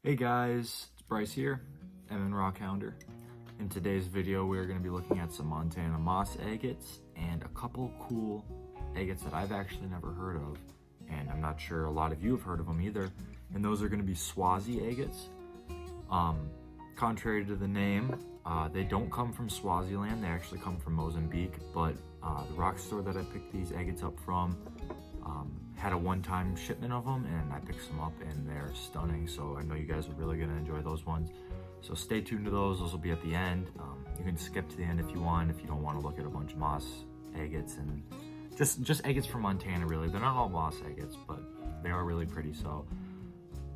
Hey guys, it's Bryce here, MN Rockhounder. In today's video, we're going to be looking at some Montana moss agates and a couple cool agates that I've actually never heard of, and I'm not sure a lot of you have heard of them either. And those are going to be Swazi agates. Contrary to the name, they don't come from Swaziland. They actually come from Mozambique, but the rock store that I picked these agates up from had a one-time shipment of them, and I picked some up and they're stunning. So I know you guys are really going to enjoy those ones. So stay tuned to those. Those will be at the end. You can skip to the end if you want, if you don't want to look at a bunch of moss agates and just agates from Montana. Really, they're not all moss agates, but they are really pretty. So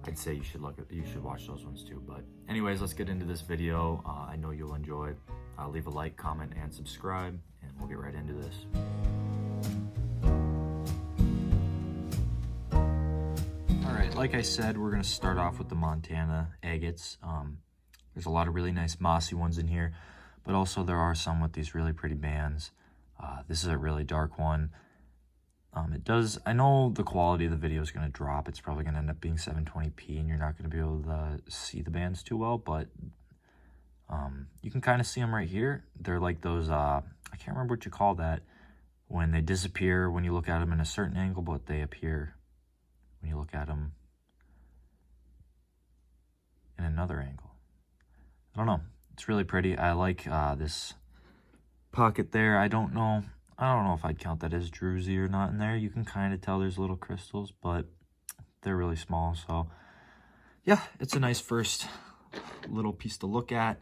I'd say you should watch those ones too. But anyways, let's get into this video. I know you'll enjoy. Leave a like, comment, and subscribe, and we'll get right into this. Alright, like I said, we're going to start off with the Montana agates. There's a lot of really nice mossy ones in here, but also there are some with these really pretty bands. This is a really dark one. I know the quality of the video is going to drop. It's probably going to end up being 720p, and you're not going to be able to see the bands too well, but you can kind of see them right here. They're like those, I can't remember what you call that, when they disappear when you look at them in a certain angle, but they appear when you look at them in another angle. I don't know. It's really pretty. I like this pocket there. I don't know if I'd count that as druzy or not in there. You can kind of tell there's little crystals, but they're really small. So yeah, it's a nice first little piece to look at.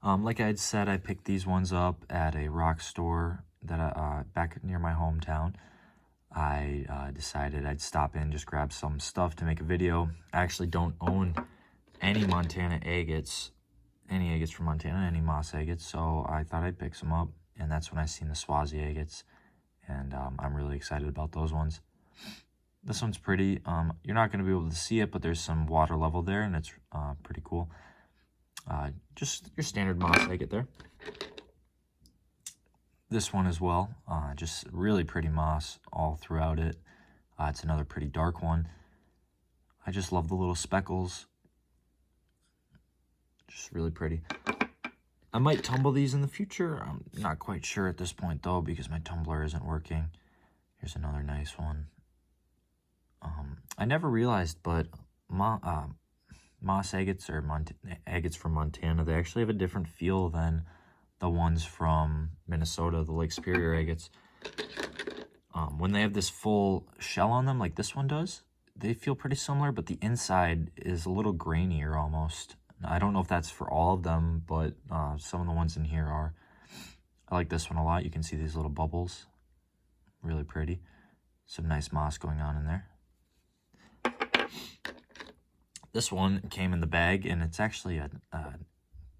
Like I had said, I picked these ones up at a rock store that back near my hometown. I decided I'd stop in, just grab some stuff to make a video. I actually don't own any Montana agates, any agates from Montana, any moss agates, so I thought I'd pick some up, and that's when I seen the Swazi agates, and I'm really excited about those ones. This one's pretty. You're not going to be able to see it, but there's some water level there, and it's pretty cool. Just your standard moss agate there. This one as well, just really pretty moss all throughout it. It's another pretty dark one. I just love the little speckles. Just really pretty. I might tumble these in the future. I'm not quite sure at this point though, because my tumbler isn't working. Here's another nice one. I never realized, but moss agates or agates from Montana, they actually have a different feel than the ones from Minnesota, the Lake Superior agates. When they have this full shell on them, like this one does, they feel pretty similar, but the inside is a little grainier almost. I don't know if that's for all of them, but some of the ones in here are. I like this one a lot. You can see these little bubbles. Really pretty. Some nice moss going on in there. This one came in the bag, and it's actually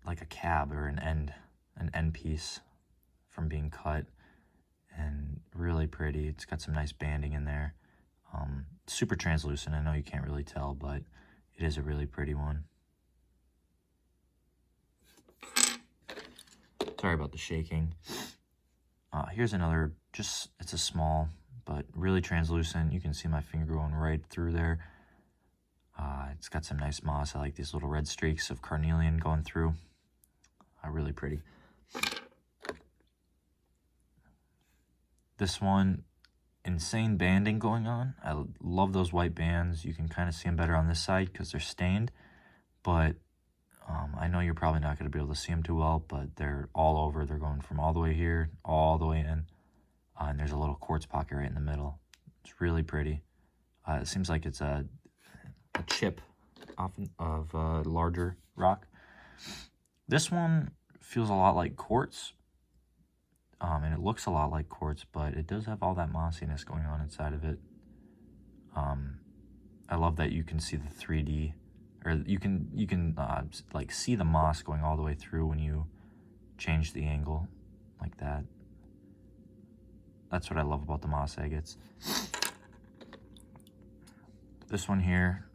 like a cab or an end piece from being cut, and really pretty. It's got some nice banding in there. Super translucent. I know you can't really tell, but it is a really pretty one. Sorry about the shaking. Here's another, it's a small, but really translucent. You can see my finger going right through there. It's got some nice moss. I like these little red streaks of carnelian going through. Really pretty. This one, insane banding going on. I love those white bands. You can kind of see them better on this side because they're stained, but I know you're probably not going to be able to see them too well, but they're all over. They're going from all the way here, all the way in, and there's a little quartz pocket right in the middle. It's really pretty. It seems like it's a chip of a larger rock. This one feels a lot like quartz, and it looks a lot like quartz, but it does have all that mossiness going on inside of it. I love that you can see the 3D, or you can like see the moss going all the way through when you change the angle like that. That's what I love about the moss agates. This one here,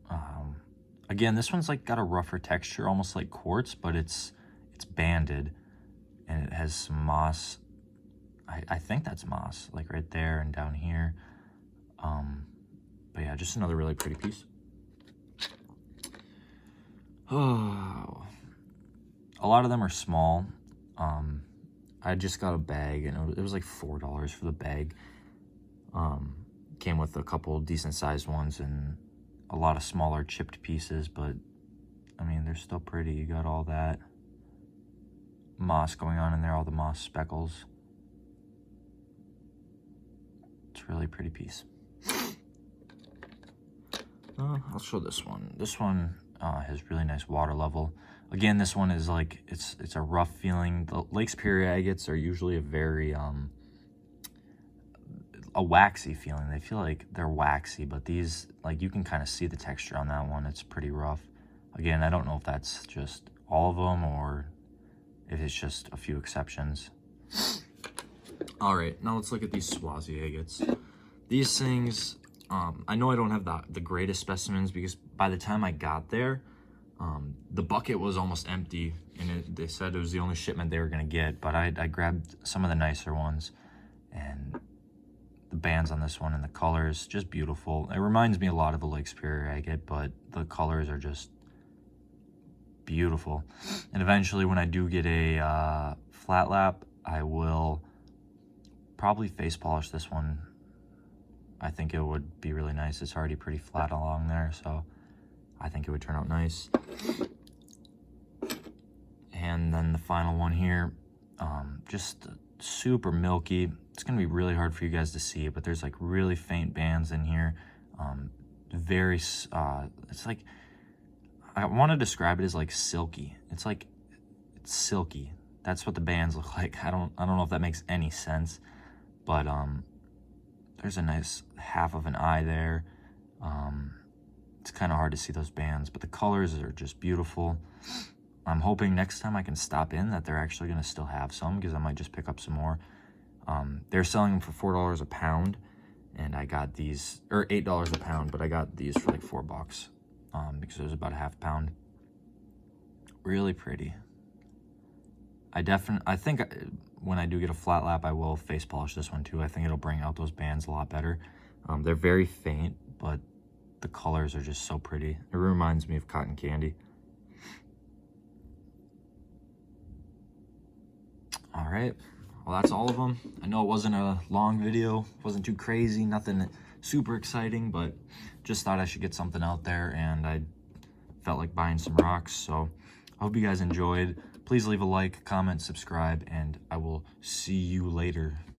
again, this one's like got a rougher texture, almost like quartz, but it's banded, and it has some moss. I think that's moss, like right there and down here. But yeah, just another really pretty piece. Oh, a lot of them are small. I just got a bag, and it was like $4 for the bag. Came with a couple decent sized ones and a lot of smaller chipped pieces, but I mean, they're still pretty. You got all that moss going on in there, all the moss speckles. It's a really pretty piece. I'll show this one. This one has really nice water level. Again, this one is like, it's a rough feeling. The Lake Superior agates are usually a very a waxy feeling. They feel like they're waxy, but these, like, you can kind of see the texture on that one. It's pretty rough. Again, I don't know if that's just all of them or if it's just a few exceptions. All right, now let's look at these Swazi agates. These things, I know I don't have the greatest specimens because by the time I got there, the bucket was almost empty, and they said it was the only shipment they were gonna get, but I grabbed some of the nicer ones, and the bands on this one and the colors, just beautiful. It reminds me a lot of the Lake Superior agate, but the colors are just beautiful. And eventually when I do get a flat lap, I will probably face polish this one. I think it would be really nice. It's already pretty flat along there, so I think it would turn out nice. And then the final one here, just super milky. It's gonna be really hard for you guys to see, but there's like really faint bands in here. It's like, I want to describe it as like silky. It's silky. That's what the bands look like. I don't know if that makes any sense, but there's a nice half of an eye there. It's kind of hard to see those bands, but the colors are just beautiful. I'm hoping next time I can stop in that they're actually going to still have some, because I might just pick up some more. They're selling them for $4 a pound, and I got these, or $8 a pound, but I got these for like $4, because it was about a half pound. Really pretty. I think when I do get a flat lap, I will face polish this one too. I think it'll bring out those bands a lot better. They're very faint, but the colors are just so pretty. It reminds me of cotton candy. All right, well, that's all of them. I know it wasn't a long video, wasn't too crazy, nothing super exciting, but just thought I should get something out there, and I felt like buying some rocks. So I hope you guys enjoyed. Please leave a like, comment, subscribe, and I will see you later.